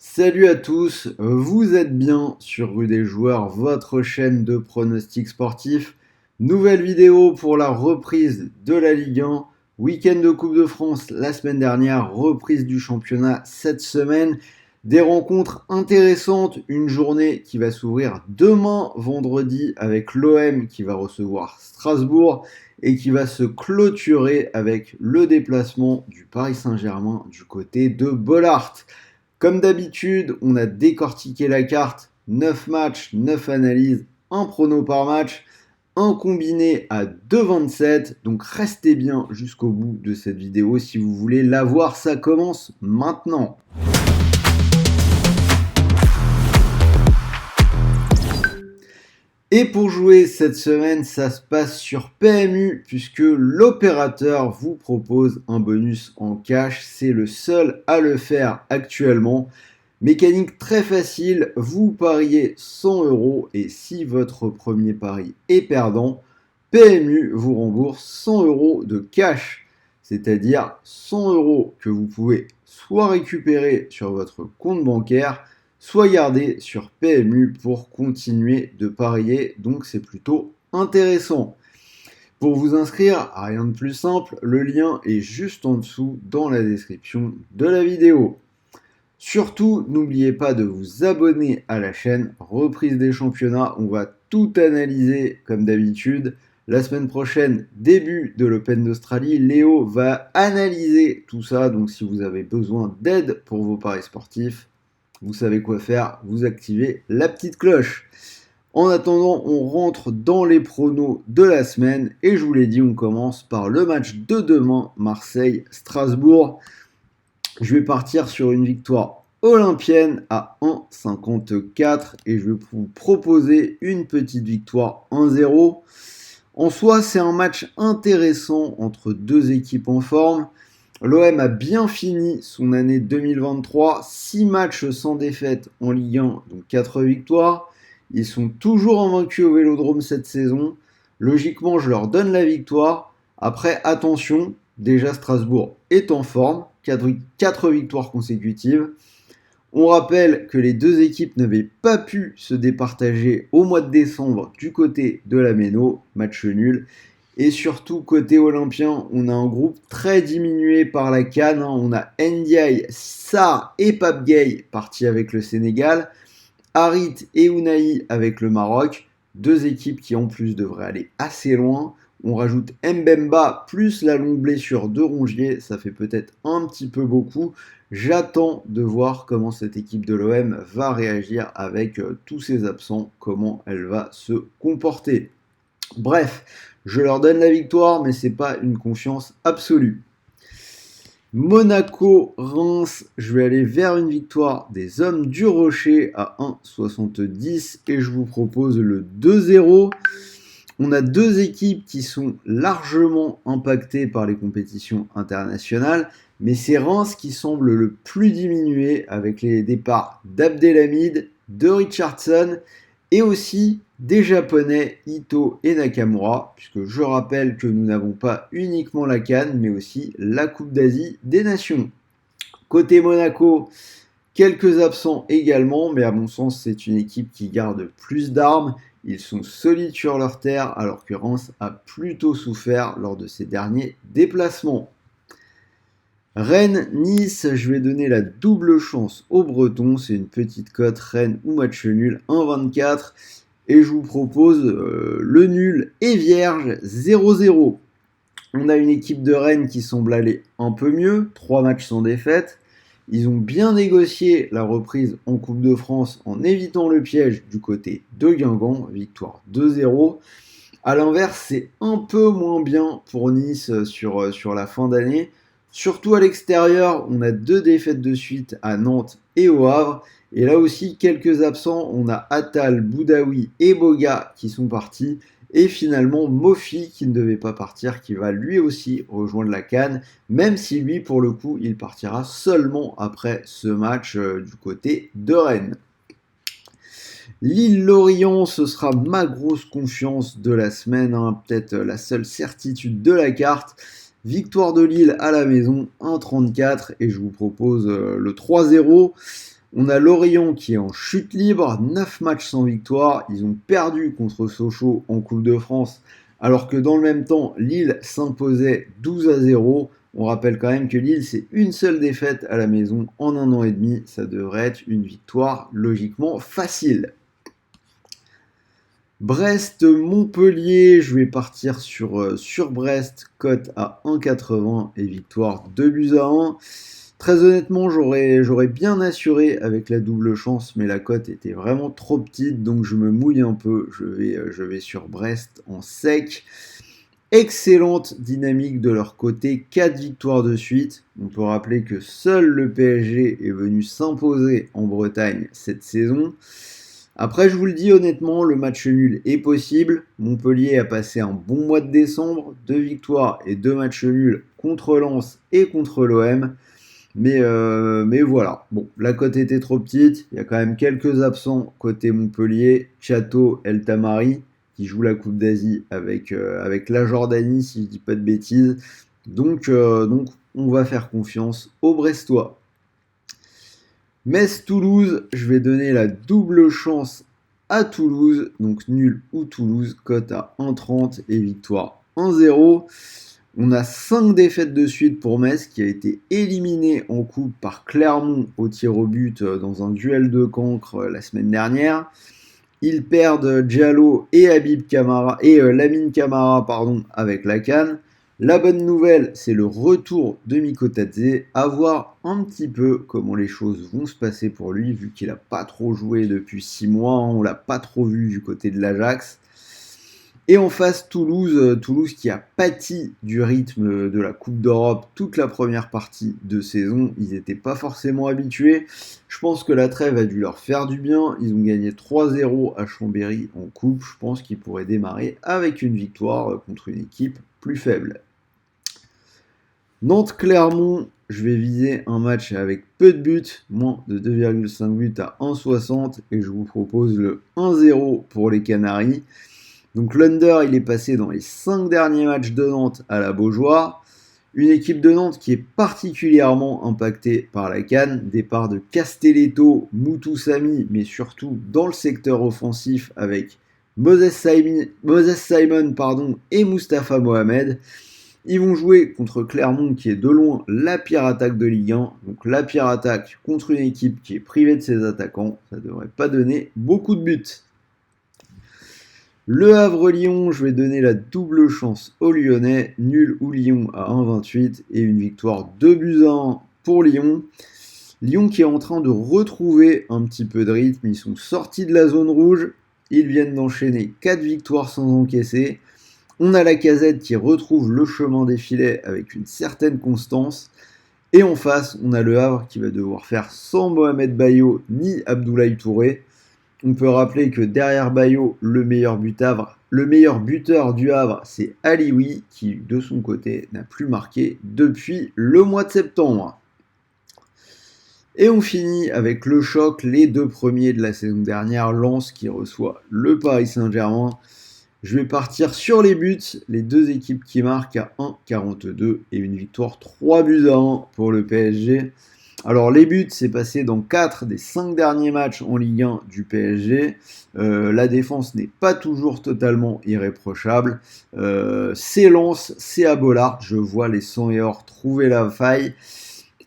Salut à tous, vous êtes bien sur Rue des Joueurs, votre chaîne de pronostics sportifs. Nouvelle vidéo pour la reprise de la Ligue 1, week-end de Coupe de France la semaine dernière, reprise du championnat cette semaine. Des rencontres intéressantes, une journée qui va s'ouvrir demain vendredi avec l'OM qui va recevoir Strasbourg et qui va se clôturer avec le déplacement du Paris Saint-Germain du côté de Bollaert. Comme d'habitude, on a décortiqué la carte, 9 matchs, 9 analyses, un prono par match, un combiné à 2,27. Donc restez bien jusqu'au bout de cette vidéo si vous voulez la voir, ça commence maintenant. Et pour jouer cette semaine, ça se passe sur PMU puisque l'opérateur vous propose un bonus en cash. C'est le seul à le faire actuellement. Mécanique très facile, vous pariez 100 € et si votre premier pari est perdant, PMU vous rembourse 100 € de cash. C'est-à-dire 100 € que vous pouvez soit récupérer sur votre compte bancaire, soit garder sur PMU pour continuer de parier, donc c'est plutôt intéressant. Pour vous inscrire, rien de plus simple, le lien est juste en dessous dans la description de la vidéo. Surtout, n'oubliez pas de vous abonner à la chaîne Reprise des championnats, on va tout analyser comme d'habitude. La semaine prochaine, début de l'Open d'Australie, Léo va analyser tout ça, donc si vous avez besoin d'aide pour vos paris sportifs, vous savez quoi faire, vous activez la petite cloche. En attendant, on rentre dans les pronos de la semaine et je vous l'ai dit, on commence par le match de demain, Marseille-Strasbourg. Je vais partir sur une victoire olympienne à 1,54 et je vais vous proposer une petite victoire 1-0. En soi, c'est un match intéressant entre deux équipes en forme. L'OM a bien fini son année 2023, 6 matchs sans défaite en Ligue 1, donc 4 victoires. Ils sont toujours invaincus au Vélodrome cette saison. Logiquement, je leur donne la victoire. Après, attention, déjà Strasbourg est en forme, 4 victoires consécutives. On rappelle que les deux équipes n'avaient pas pu se départager au mois de décembre du côté de la Méno, match nul. Et surtout, côté olympien, on a un groupe très diminué par la CAN. On a Ndiaye, Sarr et Pape Gueye partis avec le Sénégal. Harit et Ounahi avec le Maroc. Deux équipes qui en plus devraient aller assez loin. On rajoute Mbemba plus la longue blessure de Rongier. Ça fait peut-être un petit peu beaucoup. J'attends de voir comment cette équipe de l'OM va réagir avec tous ses absents, comment elle va se comporter. Bref, je leur donne la victoire, mais ce n'est pas une confiance absolue. Monaco-Reims, je vais aller vers une victoire des Hommes du Rocher à 1,70 et je vous propose le 2-0. On a deux équipes qui sont largement impactées par les compétitions internationales, mais c'est Reims qui semble le plus diminué avec les départs d'Abdelhamid, de Richardson et aussi des Japonais Ito et Nakamura, puisque je rappelle que nous n'avons pas uniquement la CAN, mais aussi la Coupe d'Asie des Nations. Côté Monaco, quelques absents également, mais à mon sens, c'est une équipe qui garde plus d'armes. Ils sont solides sur leur terre, alors que Reims a plutôt souffert lors de ses derniers déplacements. Rennes-Nice, je vais donner la double chance aux Bretons. C'est une petite cote Rennes ou match nul, 1,24. Et je vous propose le nul et vierge, 0-0. On a une équipe de Rennes qui semble aller un peu mieux, 3 matchs sans défaite. Ils ont bien négocié la reprise en Coupe de France en évitant le piège du côté de Guingamp, victoire 2-0. A l'inverse, c'est un peu moins bien pour Nice sur la fin d'année. Surtout à l'extérieur, on a 2 défaites de suite à Nantes et au Havre. Et là aussi, quelques absents. On a Attal, Boudaoui et Boga qui sont partis. Et finalement, Mofi qui ne devait pas partir, qui va lui aussi rejoindre la CAN. Même si lui, pour le coup, il partira seulement après ce match du côté de Rennes. Lille-Lorient, ce sera ma grosse confiance de la semaine, hein, peut-être la seule certitude de la carte. Victoire de Lille à la maison, 1,34 et je vous propose le 3-0. On a Lorient qui est en chute libre, 9 matchs sans victoire. Ils ont perdu contre Sochaux en Coupe de France, alors que dans le même temps, Lille s'imposait 12-0. On rappelle quand même que Lille, c'est une seule défaite à la maison en 1 an et demi. Ça devrait être une victoire logiquement facile. Brest-Montpellier, je vais partir sur Brest, cote à 1,80 et victoire 2-1. Très honnêtement, j'aurais bien assuré avec la double chance, mais la cote était vraiment trop petite, donc je me mouille un peu. Je vais sur Brest en sec. Excellente dynamique de leur côté, 4 victoires de suite. On peut rappeler que seul le PSG est venu s'imposer en Bretagne cette saison. Après, je vous le dis honnêtement, le match nul est possible. Montpellier a passé un bon mois de décembre, 2 victoires et 2 matchs nuls contre Lens et contre l'OM. Mais voilà, bon, la cote était trop petite. Il y a quand même quelques absents côté Montpellier. Chateau, El Tamari, qui joue la Coupe d'Asie avec la Jordanie, si je dis pas de bêtises. Donc, on va faire confiance aux Brestois. Metz-Toulouse, je vais donner la double chance à Toulouse, donc nul ou Toulouse, cote à 1,30 et victoire 1-0. On a 5 défaites de suite pour Metz, qui a été éliminé en coupe par Clermont au tir au but dans un duel de cancre la semaine dernière. Ils perdent Diallo et Habib Camara et Lamine Camara avec la CAN. La bonne nouvelle, c'est le retour de Mikotadze. À voir un petit peu comment les choses vont se passer pour lui, vu qu'il n'a pas trop joué depuis 6 mois. On ne l'a pas trop vu du côté de l'Ajax. Et en face, Toulouse qui a pâti du rythme de la Coupe d'Europe toute la première partie de saison. Ils n'étaient pas forcément habitués. Je pense que la trêve a dû leur faire du bien. Ils ont gagné 3-0 à Chambéry en Coupe. Je pense qu'ils pourraient démarrer avec une victoire contre une équipe plus faible. Nantes-Clermont, je vais viser un match avec peu de buts, moins de 2,5 buts à 1,60 et je vous propose le 1-0 pour les Canaries. Donc l'under, il est passé dans les 5 derniers matchs de Nantes à la Beaujoire. Une équipe de Nantes qui est particulièrement impactée par la CAN. Départ de Castelletto, Moutou Samy, mais surtout dans le secteur offensif avec Moses Simon et Mustapha Mohamed. Ils vont jouer contre Clermont qui est de loin la pire attaque de Ligue 1. Donc la pire attaque contre une équipe qui est privée de ses attaquants. Ça ne devrait pas donner beaucoup de buts. Le Havre-Lyon, je vais donner la double chance aux Lyonnais. Nul ou Lyon à 1,28 et une victoire 2-1 pour Lyon. Lyon qui est en train de retrouver un petit peu de rythme. Ils sont sortis de la zone rouge. Ils viennent d'enchaîner 4 victoires sans encaisser. On a Lacazette qui retrouve le chemin des filets avec une certaine constance. Et en face, on a le Havre qui va devoir faire sans Mohamed Bayo ni Abdoulaye Touré. On peut rappeler que derrière Bayo, le meilleur buteur du Havre, c'est Alioui, qui de son côté n'a plus marqué depuis le mois de septembre. Et on finit avec le choc, les 2 premiers de la saison dernière, Lens qui reçoit le Paris Saint-Germain. Je vais partir sur les buts, les 2 équipes qui marquent à 1,42 et une victoire 3-1 pour le PSG. Alors les buts, c'est passé dans 4 des 5 derniers matchs en Ligue 1 du PSG. La défense n'est pas toujours totalement irréprochable. C'est Lens, c'est à Bollard. Je vois les 100 et or trouver la faille.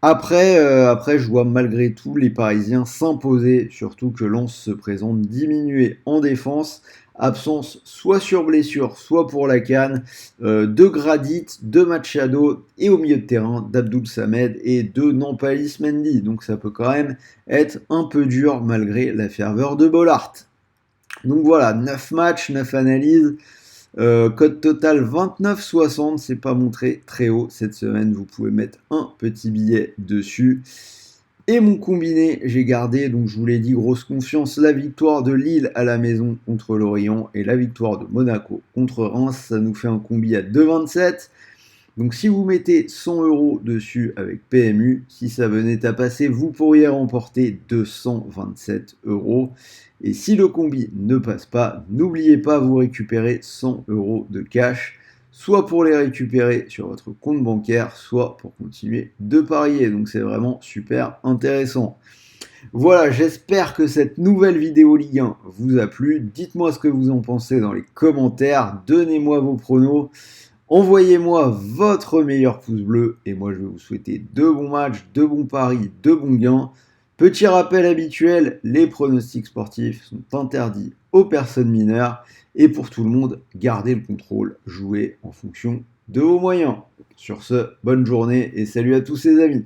Après, je vois malgré tout les Parisiens s'imposer, surtout que Lens se présente diminué en défense. Absence soit sur blessure, soit pour la CAN, de Gradit, de Machado et au milieu de terrain d'Abdoul Samed et de Nampalys Mendy. Donc ça peut quand même être un peu dur malgré la ferveur de Bollard. Donc voilà, 9 matchs, 9 analyses. Code total 29,60, c'est pas montré très haut cette semaine, vous pouvez mettre un petit billet dessus. Et mon combiné, j'ai gardé, donc je vous l'ai dit, grosse confiance, la victoire de Lille à la maison contre Lorient et la victoire de Monaco contre Reims, ça nous fait un combi à 2,27. Donc si vous mettez 100 € dessus avec PMU, si ça venait à passer, vous pourriez remporter 227 €. Et si le combi ne passe pas, n'oubliez pas, vous récupérez 100 € de cash, soit pour les récupérer sur votre compte bancaire, soit pour continuer de parier. Donc c'est vraiment super intéressant. Voilà, j'espère que cette nouvelle vidéo Ligue 1 vous a plu. Dites-moi ce que vous en pensez dans les commentaires. Donnez-moi vos pronos. Envoyez-moi votre meilleur pouce bleu. Et moi, je vais vous souhaiter de bons matchs, de bons paris, de bons gains. Petit rappel habituel, les pronostics sportifs sont interdits aux personnes mineures. Et pour tout le monde, gardez le contrôle. Jouez en fonction de vos moyens. Sur ce, bonne journée et salut à tous les amis.